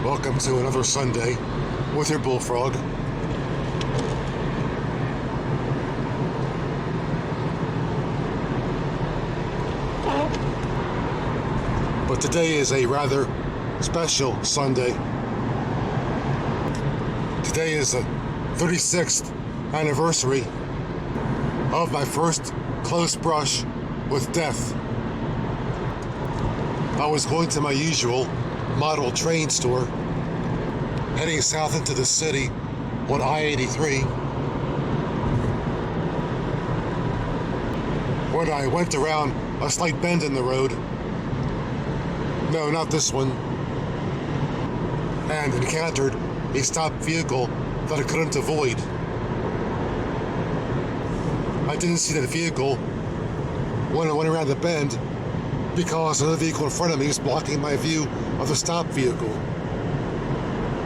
Welcome to another Sunday with your bullfrog. But today is a rather special Sunday. Today is the 36th anniversary of my first close brush with death. I was going to my usual model train store, heading south into the city on I-83, when I went around a slight bend in the road. No, not this one. And encountered a stopped vehicle that I couldn't avoid. I didn't see that vehicle when I went around the bend because another vehicle in front of me was blocking my view of the stopped vehicle.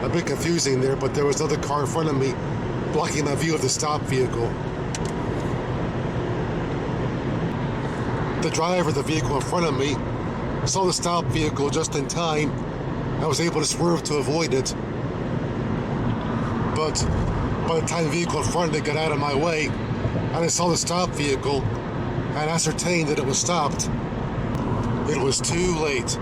A bit confusing there, but there was another car in front of me blocking my view of the stopped vehicle. The driver of the vehicle in front of me saw the stopped vehicle just in time. I was able to swerve to avoid it. But by the time the vehicle in front of me got out of my way, and I saw the stopped vehicle and ascertained that it was stopped, it was too late.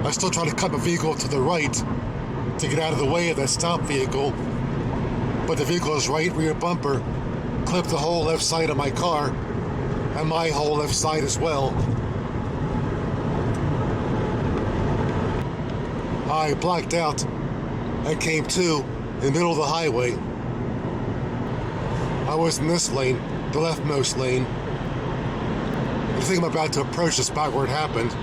I still tried to cut my vehicle to the right to get out of the way of that stopped vehicle, but the vehicle's right rear bumper clipped the whole left side of my car, and my whole left side as well. I blacked out and came to in the middle of the highway. I was in this lane, the leftmost lane. I think I'm about to approach the spot where it happened.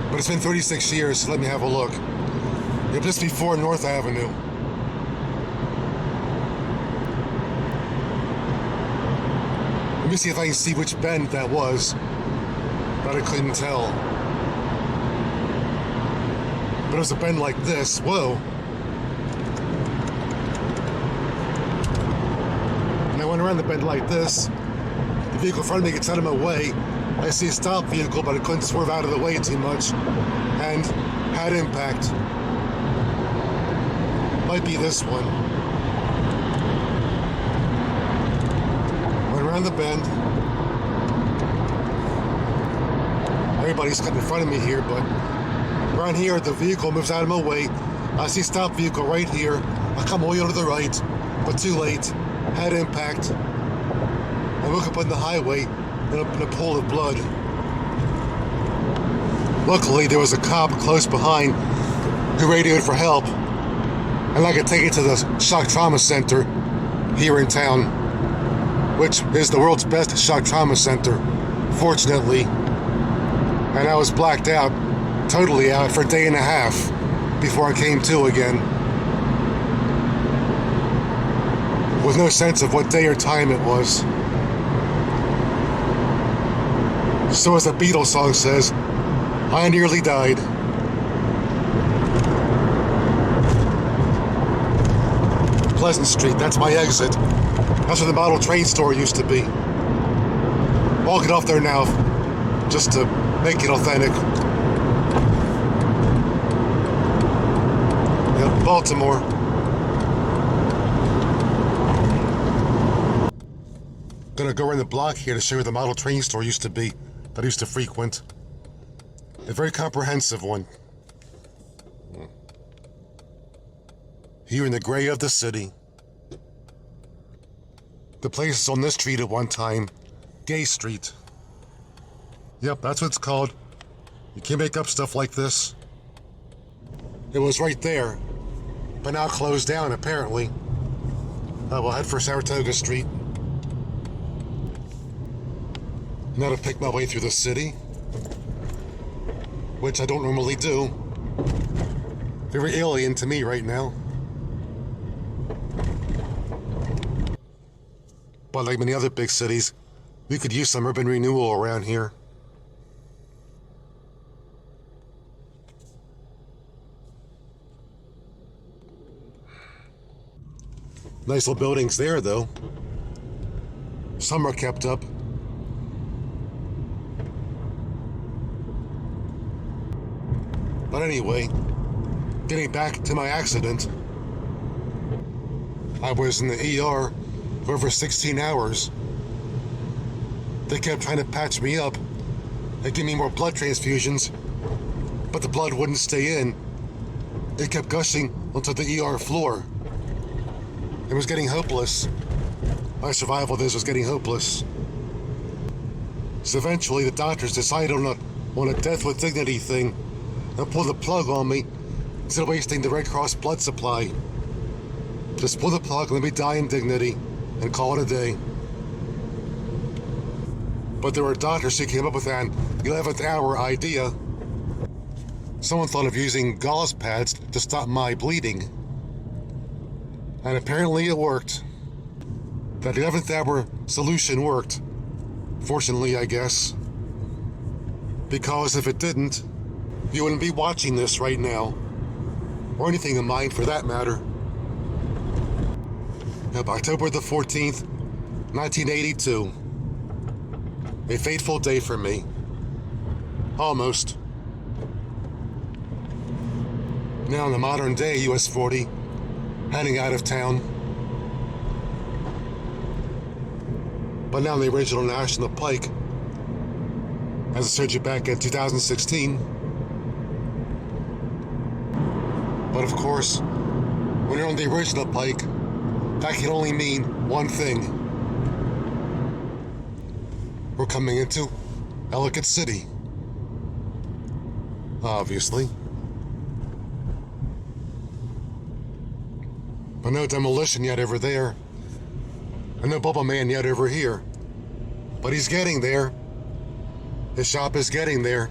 But it's been 36 years, so let me have a look. It was just before North Avenue. Let me see if I can see which bend that was, but I couldn't tell. But it was a bend like this. Whoa. And I went around the bend like this. The vehicle in front of me gets out of my way. I see a stopped vehicle, but I couldn't swerve out of the way too much, and had impact. Might be this one. Went around the bend. Everybody's cutting in front of me here, but around here, the vehicle moves out of my way. I see a stopped vehicle right here. I come all the way to the right, but too late. Had impact. I woke up on the highway in a pool of blood. Luckily, there was a cop close behind who radioed for help, and I could take it to the shock trauma center here in town, which is the world's best shock trauma center, fortunately. And I was blacked out, totally out, for a day and a half before I came to again, with no sense of what day or time it was. So as the Beatles song says, I nearly died. Pleasant Street, that's my exit. That's where the model train store used to be. I'll get off there now, just to make it authentic. Yep, Baltimore. Gonna go around the block here to show you where the model train store used to be, that I used to frequent. A very comprehensive one. Here in the gray of the city. The place is on this street at one time, Gay Street. Yep, that's what it's called. You can't make up stuff like this. It was right there, but now closed down apparently. We'll head for Saratoga Street. Now to pick my way through the city, which I don't normally do. Very alien to me right now. But like many other big cities, we could use some urban renewal around here. Nice little buildings there, though. Some are kept up. But anyway, getting back to my accident, I was in the ER for over 16 hours. They kept trying to patch me up and give me more blood transfusions, but the blood wouldn't stay in. It kept gushing onto the ER floor. It was getting hopeless. My survival of this was getting hopeless. So eventually the doctors decided on a death with dignity thing and pulled the plug on me instead of wasting the Red Cross blood supply. Just pull the plug and let me die in dignity and call it a day. But there were doctors who came up with an 11th hour idea. Someone thought of using gauze pads to stop my bleeding. And apparently it worked. That 11th hour solution worked. Fortunately, I guess. Because if it didn't, you wouldn't be watching this right now. Or anything of mine for that matter. October the 14th, 1982. A fateful day for me. Almost. Now in the modern day US 40, heading out of town. But now in the original National Pike, as I showed you back in 2016. But of course, when you're on the original Pike, that can only mean one thing. We're coming into Ellicott City. Obviously. But no demolition yet over there. And no Bubble Man yet over here. But he's getting there. His shop is getting there.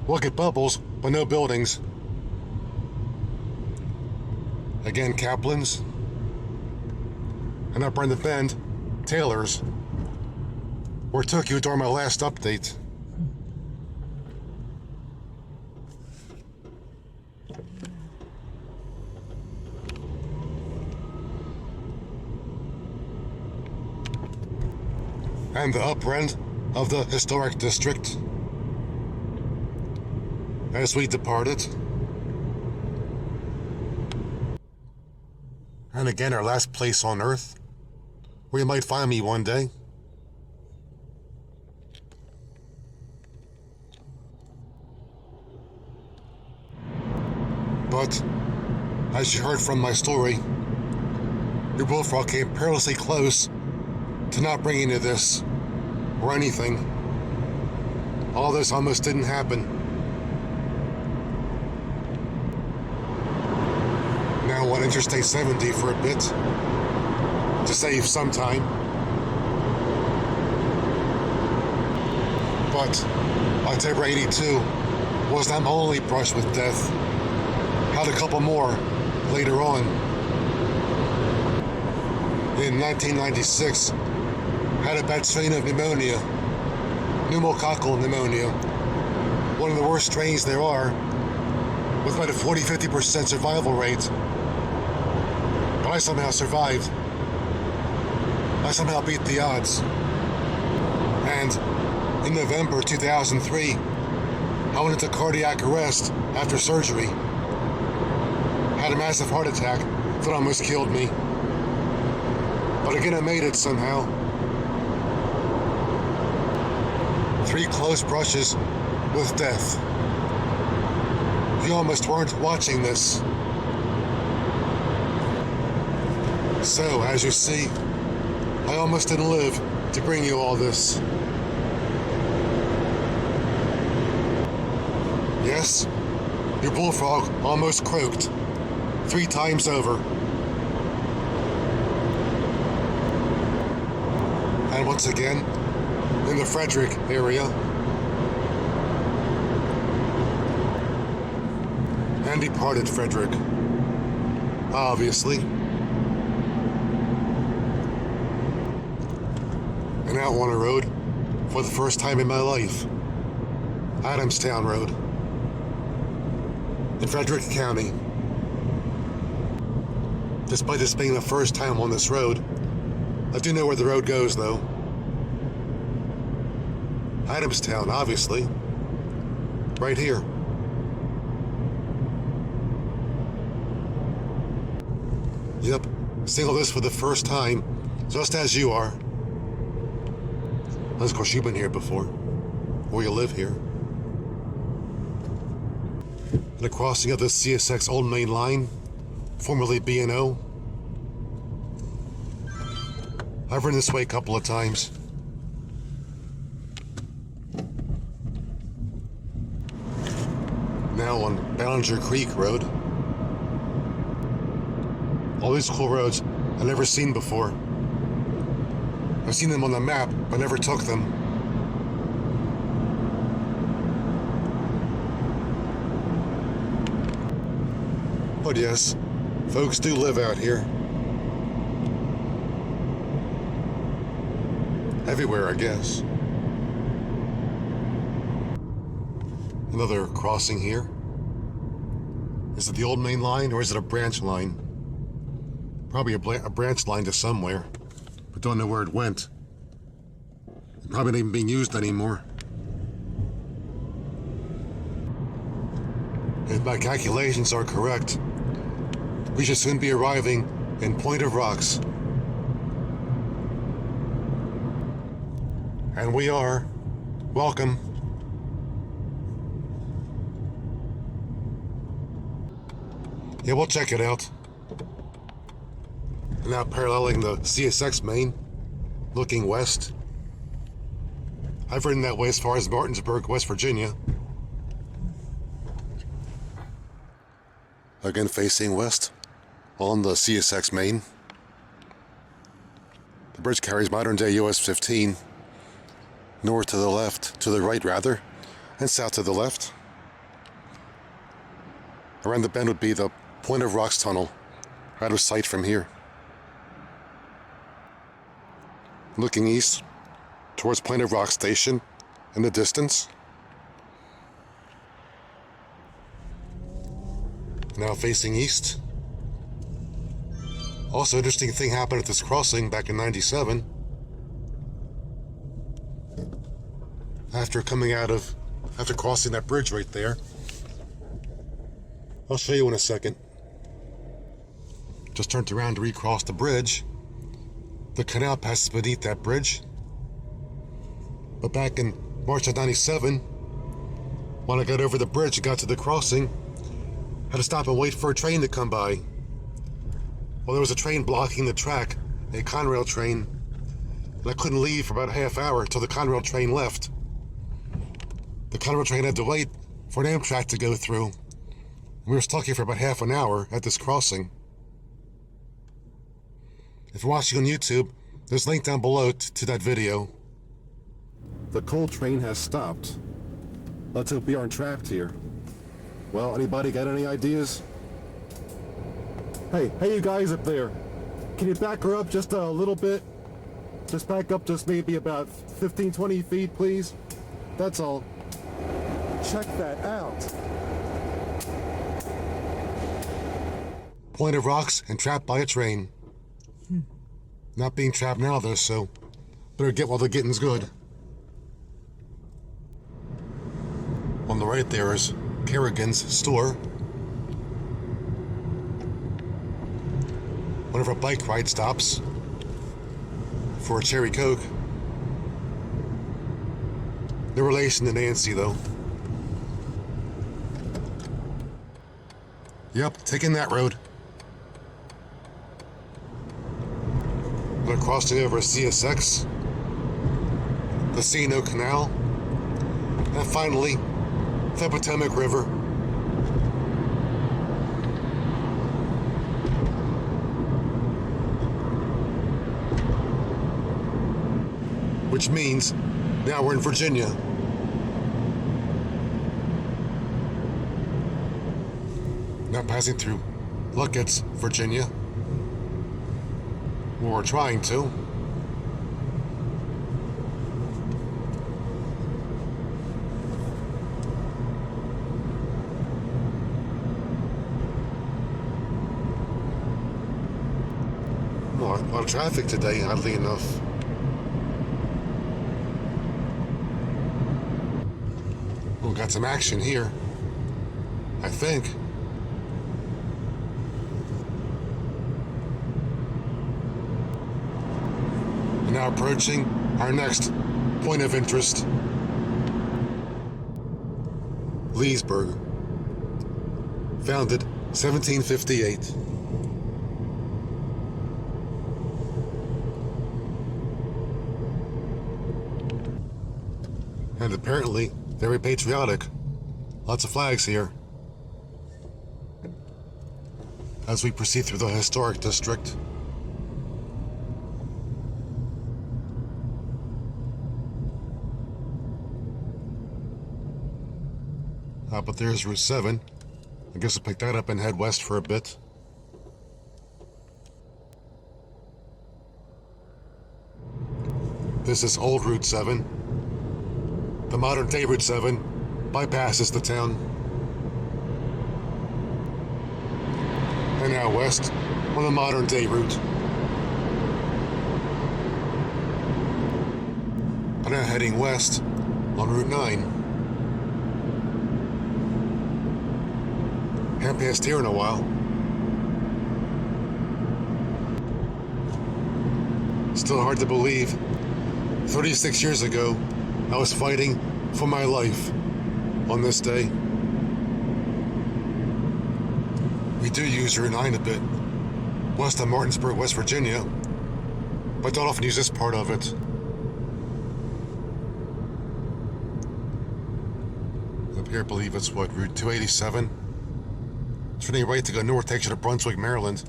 Look at bubbles, but no buildings. Again, Kaplan's. And up on the bend, Taylor's. Where took you during my last update. And the upper end of the historic district. As we departed. And again, our last place on Earth, where you might find me one day. But, as you heard from my story, your bullfrog came perilously close to not bringing you this, or anything. All this almost didn't happen. Now on Interstate 70 for a bit, to save some time. But October 82 was not my only brush with death. Had a couple more later on. In 1996, had a bad strain of pneumonia, pneumococcal pneumonia, one of the worst strains there are, with about a 40-50% survival rate. But I somehow survived. I somehow beat the odds. And in November 2003, I went into cardiac arrest after surgery. Had a massive heart attack that almost killed me. But again, I made it somehow. 3 close brushes with death. You almost weren't watching this. So, as you see, I almost didn't live to bring you all this. Yes, your bullfrog almost croaked 3 times over. And once again, in the Frederick area. And departed Frederick, obviously. And out on a road for the first time in my life. Adamstown Road in Frederick County. Despite this being the first time on this road, I do know where the road goes, though. Adamstown, obviously. Right here. Yep, seeing all this for the first time, just as you are. Of course, you've been here before, or you live here. The crossing of the CSX Old Main Line, formerly B&O. I've ridden this way a couple of times. Now on Ballinger Creek Road. All these cool roads I've never seen before. I've seen them on the map, but never took them. But yes, folks do live out here. Everywhere, I guess. Another crossing here. Is it the old main line or is it a branch line? Probably a branch line to somewhere, but don't know where it went. It probably not even being used anymore. If my calculations are correct, we should soon be arriving in Point of Rocks. And we are. Welcome. Yeah, we'll check it out. Now paralleling the CSX main, looking west. I've ridden that way as far as Martinsburg, West Virginia. Again facing west on the CSX main. The bridge carries modern-day US 15, north to the left, to the right rather, and south to the left. Around the bend would be the Point of Rocks tunnel, out of sight from here. Looking east towards Point of Rocks station in the distance. Now facing east. Also, interesting thing happened at this crossing back in '97. After crossing that bridge right there. I'll show you in a second. Just turned around to recross the bridge. The canal passes beneath that bridge. But back in March of '97, when I got over the bridge and got to the crossing, I had to stop and wait for a train to come by. Well, there was a train blocking the track, a Conrail train, and I couldn't leave for about a half hour until the Conrail train left. The Conrail train had to wait for an Amtrak to go through. We were stuck here for about half an hour at this crossing. If you're watching on YouTube, there's a link down below to that video. The coal train has stopped. Let's hope we aren't trapped here. Well, anybody got any ideas? Hey you guys up there. Can you back her up just a little bit? Just back up just maybe about 15, 20 feet, please. That's all. Check that out. Point of Rocks and trapped by a train. Not being trapped now though, so better get while the getting's good. On the right there is Kerrigan's store. One of our bike ride stops for a cherry Coke. No relation to Nancy though. Yep, taking that road. We're crossing over CSX, the C&O Canal, and finally, the Potomac River. Which means now we're in Virginia. Now passing through Ellicott, Virginia. We're trying to. Well, a lot of traffic today, oddly enough. We've got some action here, I think. Now approaching our next point of interest. Leesburg, founded 1758. And apparently very patriotic. Lots of flags here. As we proceed through the historic district. But there's Route 7. I guess I'll pick that up and head west for a bit. This is old Route 7. The modern day Route 7 bypasses the town. And now west on the modern day route. I'm now heading west on Route 9. Haven't passed here in a while. Still hard to believe. 36 years ago, I was fighting for my life on this day. We do use Route 9 a bit, west of Martinsburg, West Virginia, but don't often use this part of it. Up here, I believe it's what, Route 287? Turning right to go north takes you to Brunswick, Maryland,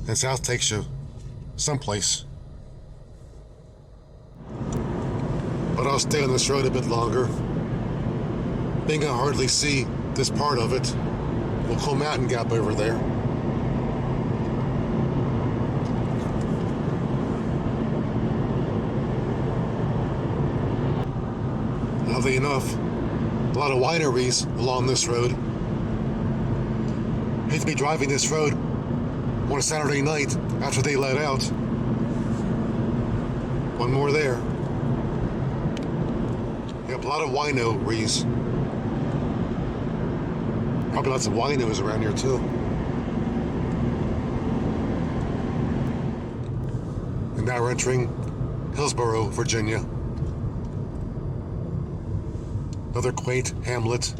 and south takes you someplace. But I'll stay on this road a bit longer. Being I hardly see this part of it, we'll call Mountain Gap over there. Oddly enough, a lot of wineries along this road. I hate to be driving this road on a Saturday night after they let out. One more there. Yep, a lot of wineries. Probably lots of winos around here too. And now we're entering Hillsborough, Virginia. Another quaint hamlet.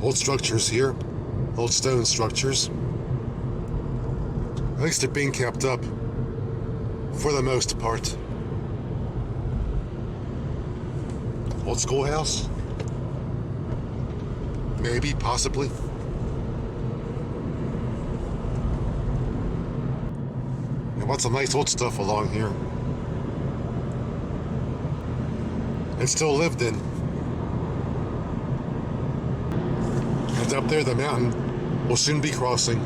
Old structures here, old stone structures. At least they're being kept up, for the most part. Old schoolhouse? Maybe, possibly. And lots of nice old stuff along here. And still lived in. And up there, the mountain will soon be crossing.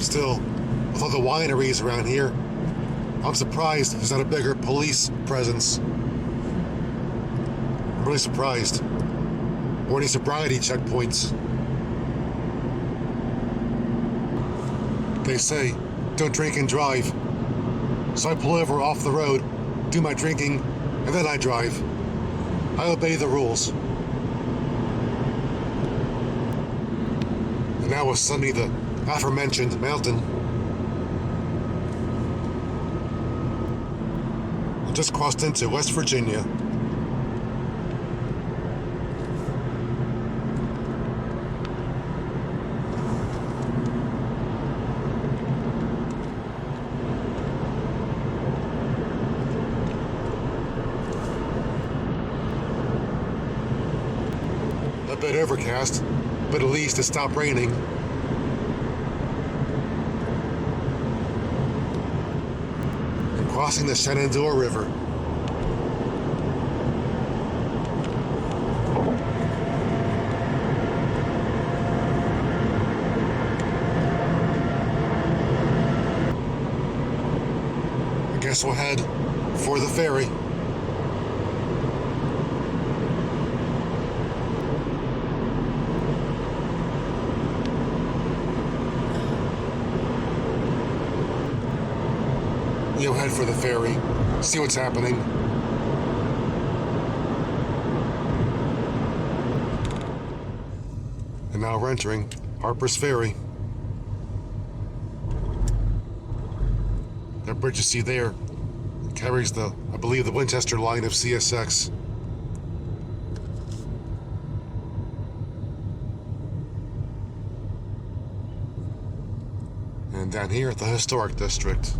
Still, with all the wineries around here, I'm surprised there's not a bigger police presence. I'm really surprised. Or any sobriety checkpoints. They say, don't drink and drive. So I pull over off the road, do my drinking, and then I drive. I obey the rules. And now ascending the aforementioned mountain. I just crossed into West Virginia. A bit overcast, but at least it stopped raining. And crossing the Shenandoah River. I guess we'll head for the ferry. head for the ferry, see what's happening. And now we're entering Harpers Ferry. That bridge you see there carries I believe the Winchester line of CSX. And down here at the Historic District,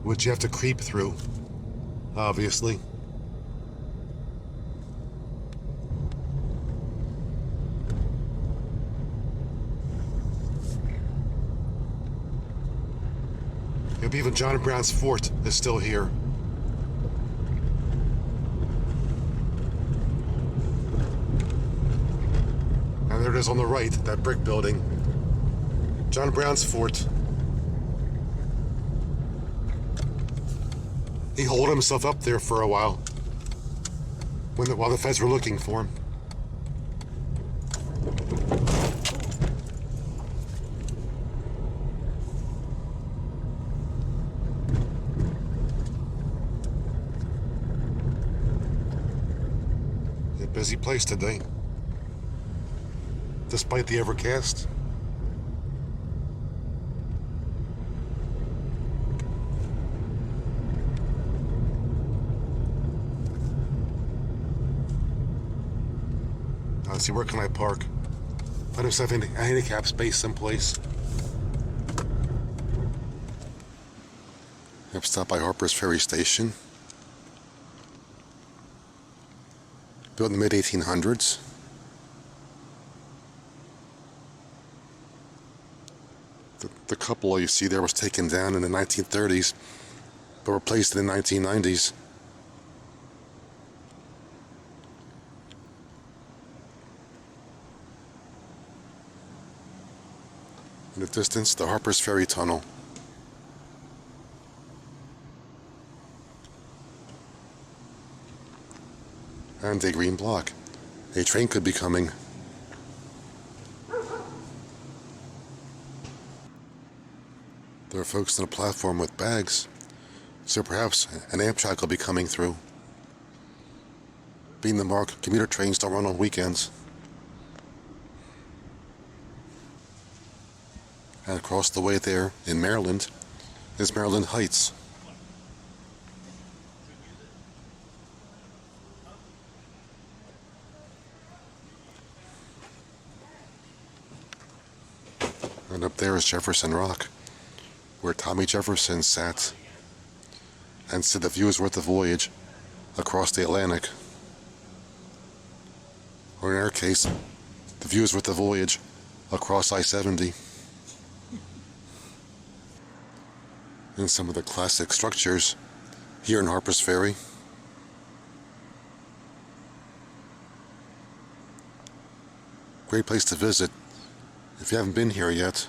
which you have to creep through, obviously. Even John Brown's fort is still here. And there it is on the right, that brick building. John Brown's fort. He holed himself up there for a while, while the feds were looking for him. Busy place today, despite the overcast. Let's see, where can I park? I just have a handicap space someplace. I've stopped by Harpers Ferry Station. Built in the mid-1800s. The cupola you see there was taken down in the 1930s, but replaced in the 1990s. In the distance, the Harpers Ferry Tunnel. And a green block. A train could be coming. There are folks on the platform with bags, so perhaps an Amtrak will be coming through. Being the mark, commuter trains don't run on weekends. And across the way there, in Maryland, is Maryland Heights. And up there is Jefferson Rock, where Tommy Jefferson sat and said the view is worth the voyage across the Atlantic. Or in our case, the view is worth the voyage across I-70. And some of the classic structures here in Harpers Ferry. Great place to visit if you haven't been here yet.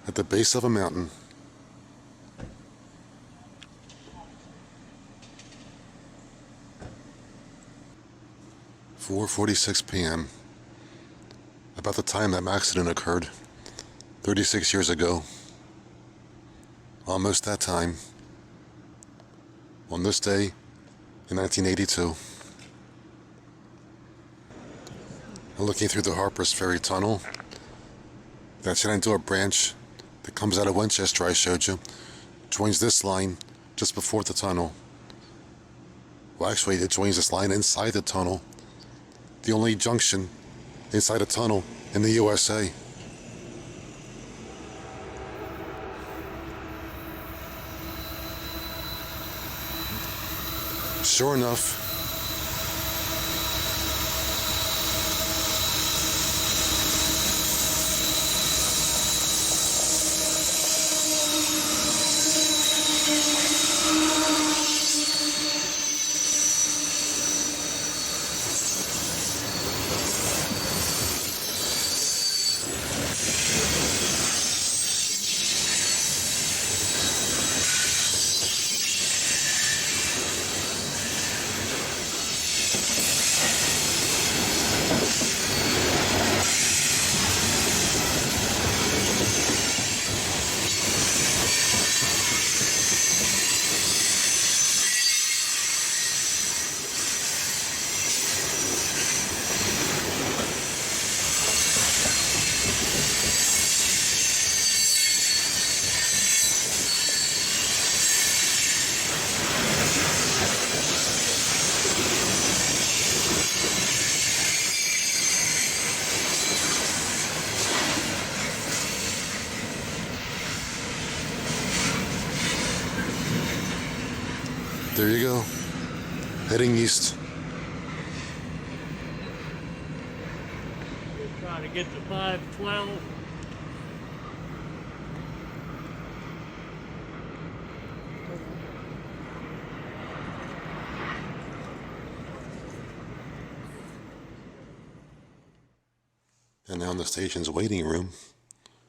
At the base of a mountain. "4:46 p.m. About the time that accident occurred, 36 years ago. Almost that time. On this day, in 1982. Looking through the Harpers Ferry Tunnel. That Shenandoah branch that comes out of Winchester I showed you joins this line just before the tunnel. Well, actually, it joins this line inside the tunnel. The only junction inside a tunnel in the USA. Sure enough, There you go. Heading east. Trying to get to 512. And now in the station's waiting room,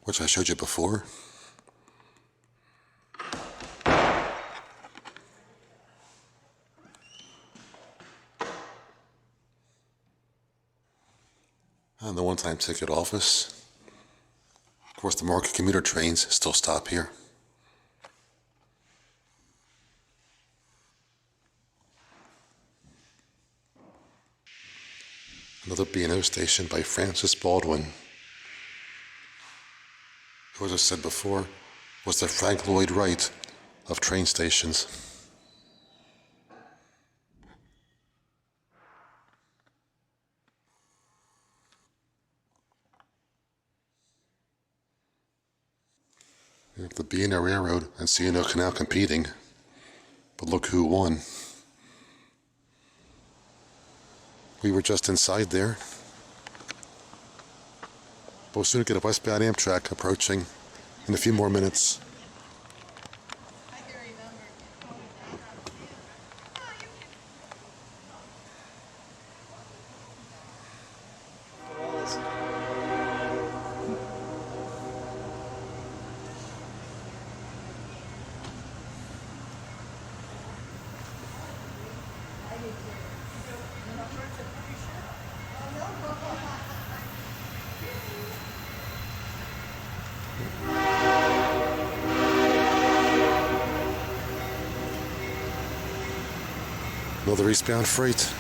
which I showed you before. And the one-time ticket office. Of course, the market commuter trains still stop here. Another B&O station by Francis Baldwin, who, as I said before, was the Frank Lloyd Wright of train stations. The B&O Railroad and C&O Canal competing, but look who won. We were just inside there. We'll soon get a westbound Amtrak approaching in a few more minutes. Another eastbound freight.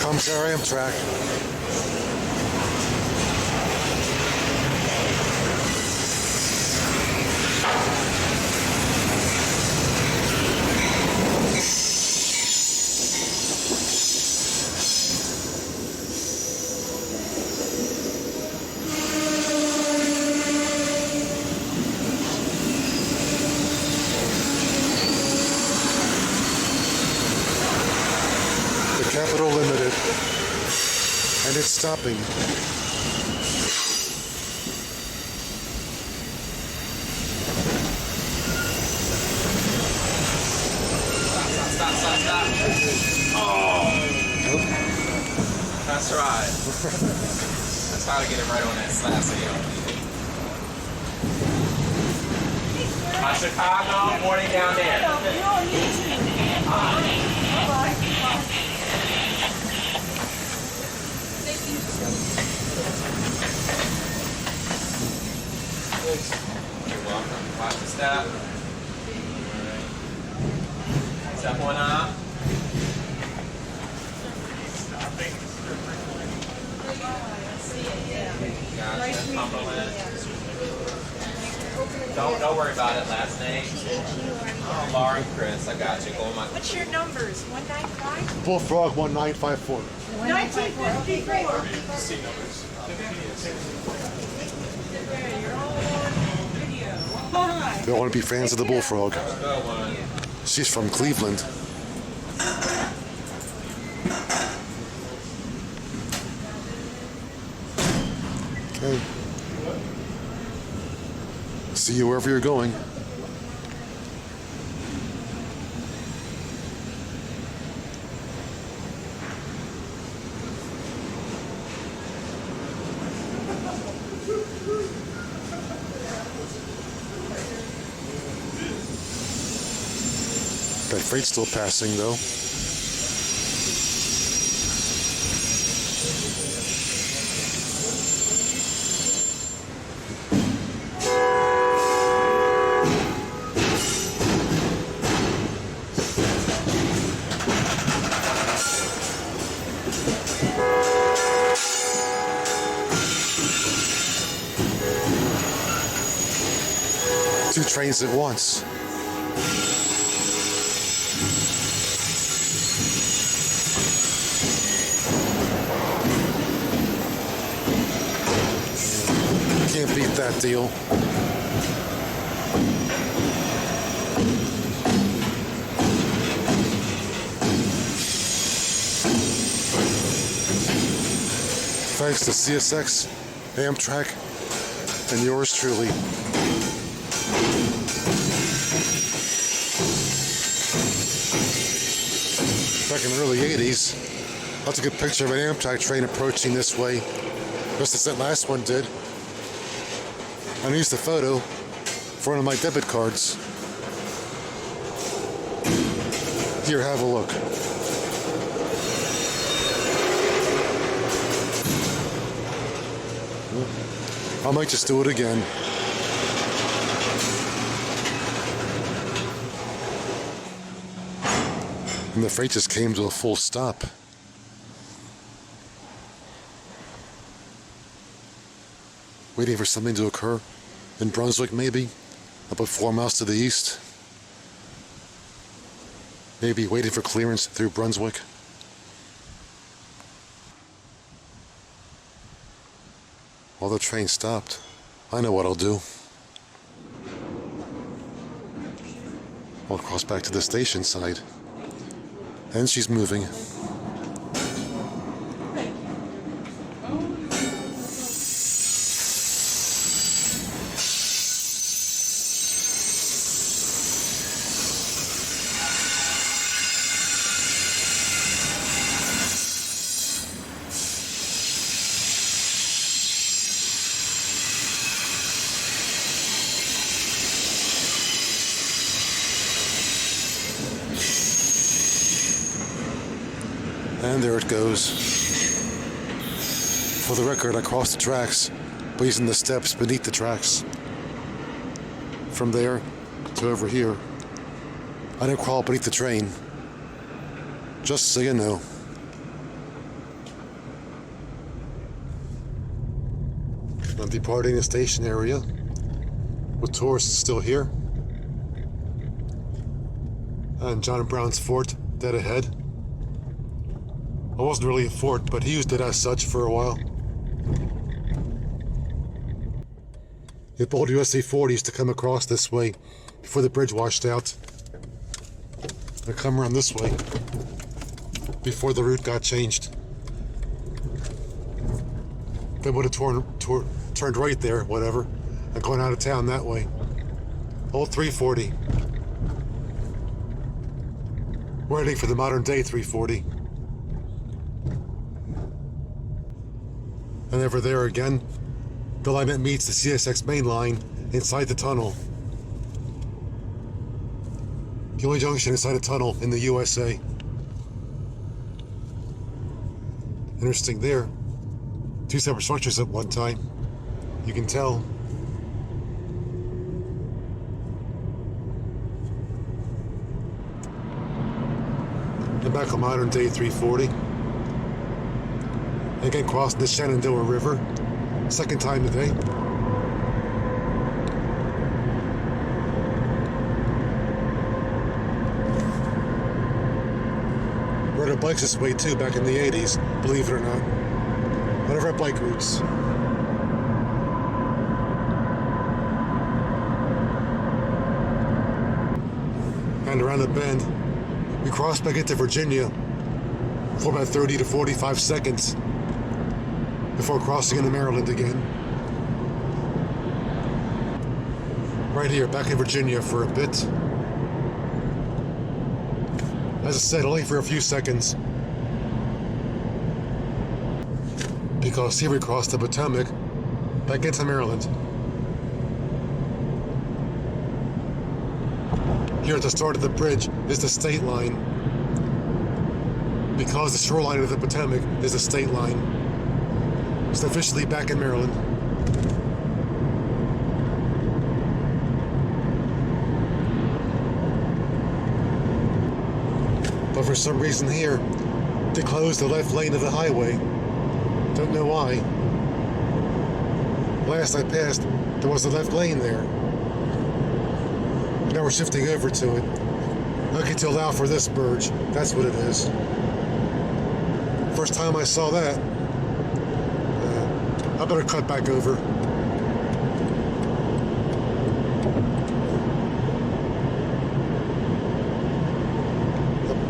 Comes our Amtrak. The Capital Limited. And it's stopping. Stop. Oh! That's right. That's how to get him right on that slab seal. Chicago, morning down there. You're welcome. Watch the step. Step one up. Stopping. Gotcha. Cumberland. Don't worry about it. Last name. Oh, Laura and Chris. I got you. Go on my. What's your numbers? 195? Bullfrog 1954. 1954. See numbers. You're all on video. Hi. They want to be fans of the Bullfrog. Good one. She's from Cleveland. Okay. See you wherever you're going. That freight's still passing though. Two trains at once. Can't beat that deal. Thanks to CSX, Amtrak, and yours truly. Back in the early 80s, I took a picture of an Amtrak train approaching this way, just as that last one did. I used the photo for one of my debit cards. Here, have a look. I might just do it again. And the freight just came to a full stop. Waiting for something to occur in Brunswick, maybe about 4 miles to the east. Maybe waiting for clearance through Brunswick. While the train stopped, I know what I'll do. I'll cross back to the station side. And she's moving. And there it goes. For the record, I crossed the tracks by using the steps beneath the tracks. From there to over here, I didn't crawl beneath the train. Just so you know. I'm departing the station area with tourists still here. And John Brown's fort dead ahead. It wasn't really a fort, but he used it as such for a while. It pulled USA 40s to come across this way before the bridge washed out. They come around this way before the route got changed. They would have turned right there, whatever, and gone out of town that way. Old 340. Waiting for the modern day 340. And over there again, the line that meets the CSX main line inside the tunnel. The only junction inside a tunnel in the USA. Interesting there. Two separate structures at one time. You can tell. And back on modern day 340. Again, crossing the Shenandoah River, second time today. Rode our bikes this way too back in the 80s, believe it or not. One of our bike routes. And around the bend, we crossed back into Virginia for about 30 to 45 seconds. Before crossing into Maryland again. right here, back in Virginia for a bit. As I said, only for a few seconds. Because here we crossed the Potomac back into Maryland. Here at the start of the bridge is the state line. Because the shoreline of the Potomac is the state line. It's officially back in Maryland. But for some reason here, they closed the left lane of the highway. Don't know why. Last I passed, there was a left lane there. Now we're shifting over to it. Lucky to allow for this verge. That's what it is. First time I saw that, I better cut back over.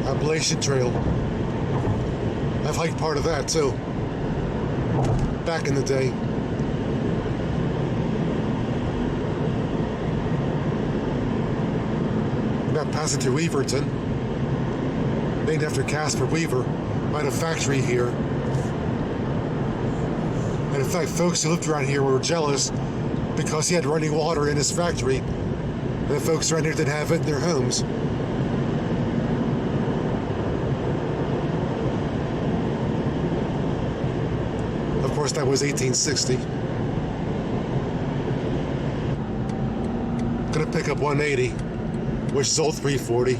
Appalachian Trail. I've hiked part of that too. Back in the day. About passing through Weaverton, named after Caspar Weaver, had a factory here. And in fact, folks who lived around here were jealous because he had running water in his factory, and the folks around here didn't have it in their homes. Of course, that was 1860. Gonna pick up 180, which is old 340,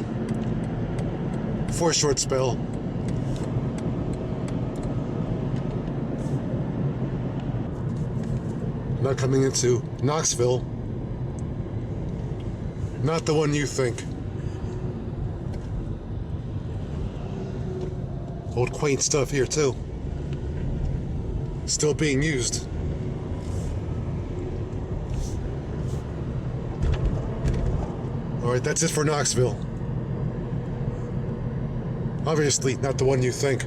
for a short spell. Now coming into Knoxville. Not the one you think. Old quaint stuff here too. Still being used. Alright, that's it for Knoxville. Obviously, not the one you think.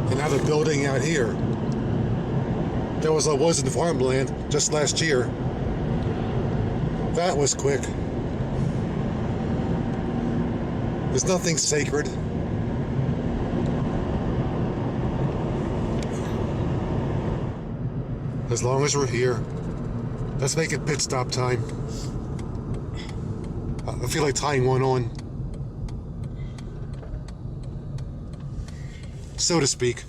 And now the building out here. That was in farmland just last year. That was quick. There's nothing sacred. As long as we're here, let's make it pit stop time. I feel like tying one on, so to speak.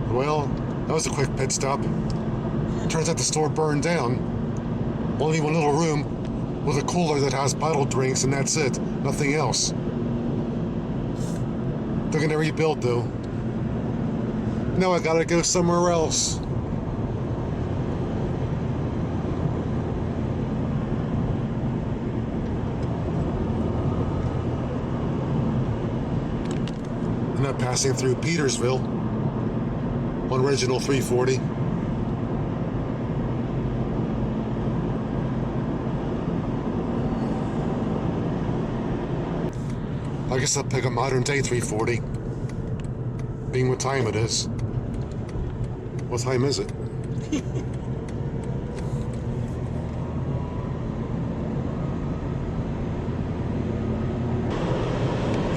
Well, that was a quick pit stop. Turns out the store burned down. Only one little room with a cooler that has bottled drinks, and that's it. Nothing else. They're gonna rebuild though. Now I gotta go somewhere else. I'm not passing through Petersville on original 340. I guess I'll pick a modern day 340, being what time it is. What time is it? In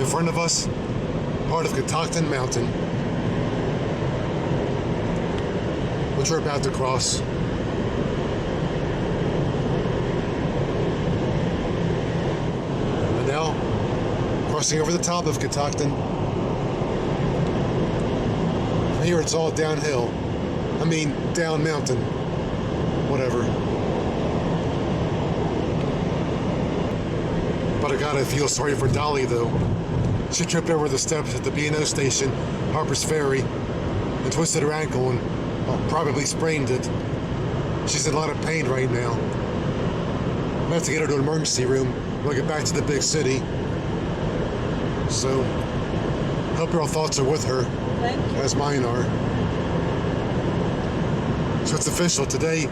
front of us, part of Catoctin Mountain, which we're about to cross. And now, crossing over the top of Catoctin. From here it's all downhill. I mean, down mountain. Whatever. But I gotta feel sorry for Dolly though. She tripped over the steps at the B&O station, Harpers Ferry, and twisted her ankle and probably sprained it. She's in a lot of pain right now. I'm gonna have to get her to an emergency room when I get back to the big city. So, hope your thoughts are with her, as mine are. So it's official, today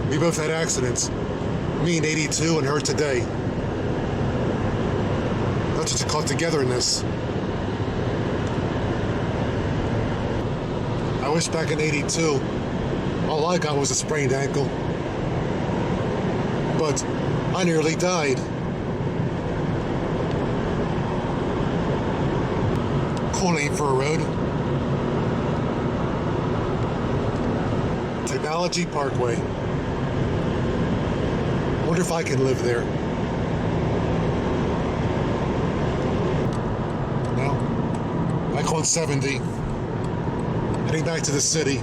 we both had accidents. Me in 82 and her today. That's what you call togetherness. I wish back in 82, all I got was a sprained ankle. But I nearly died. Cool name for a road. Technology Parkway. Wonder if I can live there. No. Like on 70. Heading back to the city.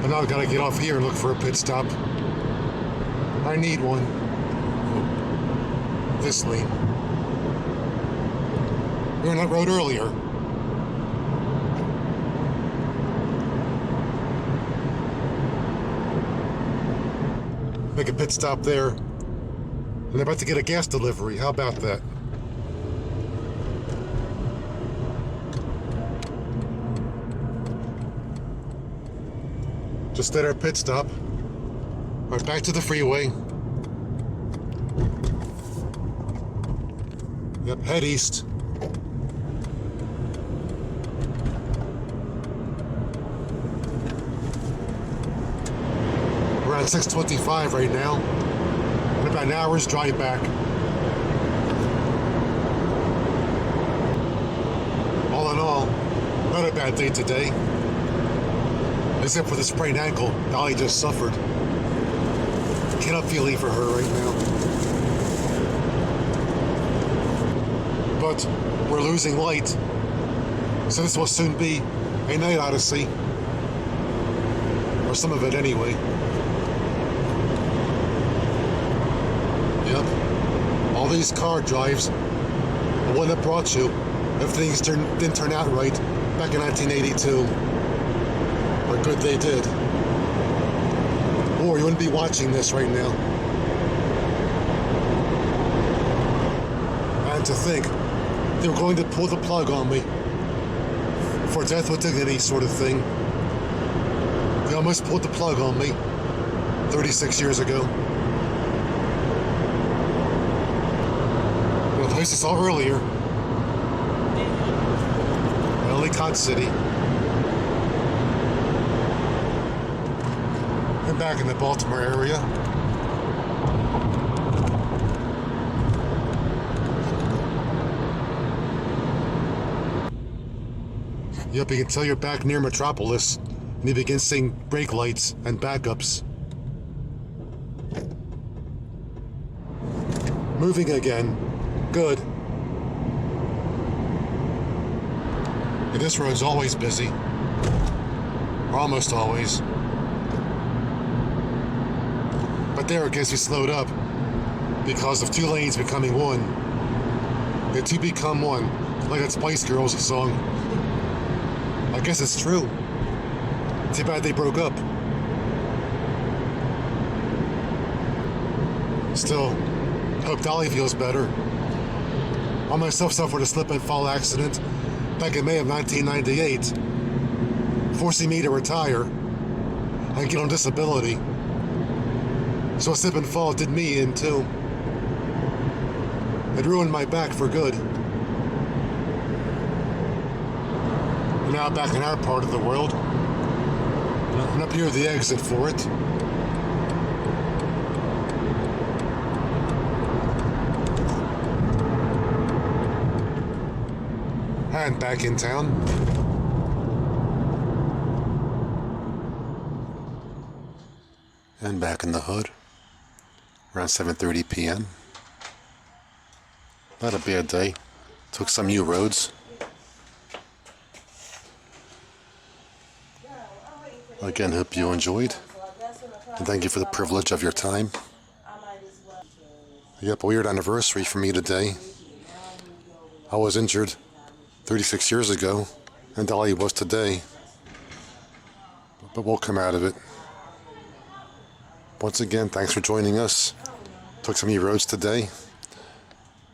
But now I've got to get off here and look for a pit stop. I need one. This lane. We were on that road earlier. Make a pit stop there. And I'm about to get a gas delivery. How about that? Just at our pit stop. Right back to the freeway. Yep, head east. We're on 625 right now. And about an hour's drive back. All in all, not a bad day today. Except for the sprained ankle Dolly just suffered. Cannot feeling for her right now. But we're losing light. So this will soon be a night odyssey. Or some of it anyway. Yep. All these car drives, the one that brought you, if things didn't turn out right back in 1982. Or good they did. Or you wouldn't be watching this right now. And to think, they were going to pull the plug on me. For death with dignity sort of thing. They almost pulled the plug on me 36 years ago. The place I saw earlier, Ellicott City. And back in the Baltimore area. Yep, you can tell you're back near Metropolis, and you begin seeing brake lights and backups. Moving again. Good. Yeah, this road's always busy. Or almost always. But there it gets you slowed up because of two lanes becoming one. The two become one, like that Spice Girls song. I guess it's true. Too bad they broke up. Still, hope Dolly feels better. I myself suffered a slip and fall accident back in May of 1998, forcing me to retire and get on disability. So a slip and fall did me in too. It ruined my back for good. We're now back in our part of the world. And up here the exit for it. And back in town. And back in the hood. Around 7:30 p.m. Not a bad day. Took some new roads. Again, hope you enjoyed. And thank you for the privilege of your time. Yep, a weird anniversary for me today. I was injured 36 years ago, and Dolly was today. But we'll come out of it. Once again, thanks for joining us. Took some new roads today.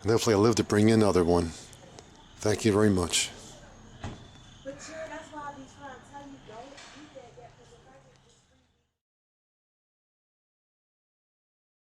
And hopefully I'll live to bring in another one. Thank you very much.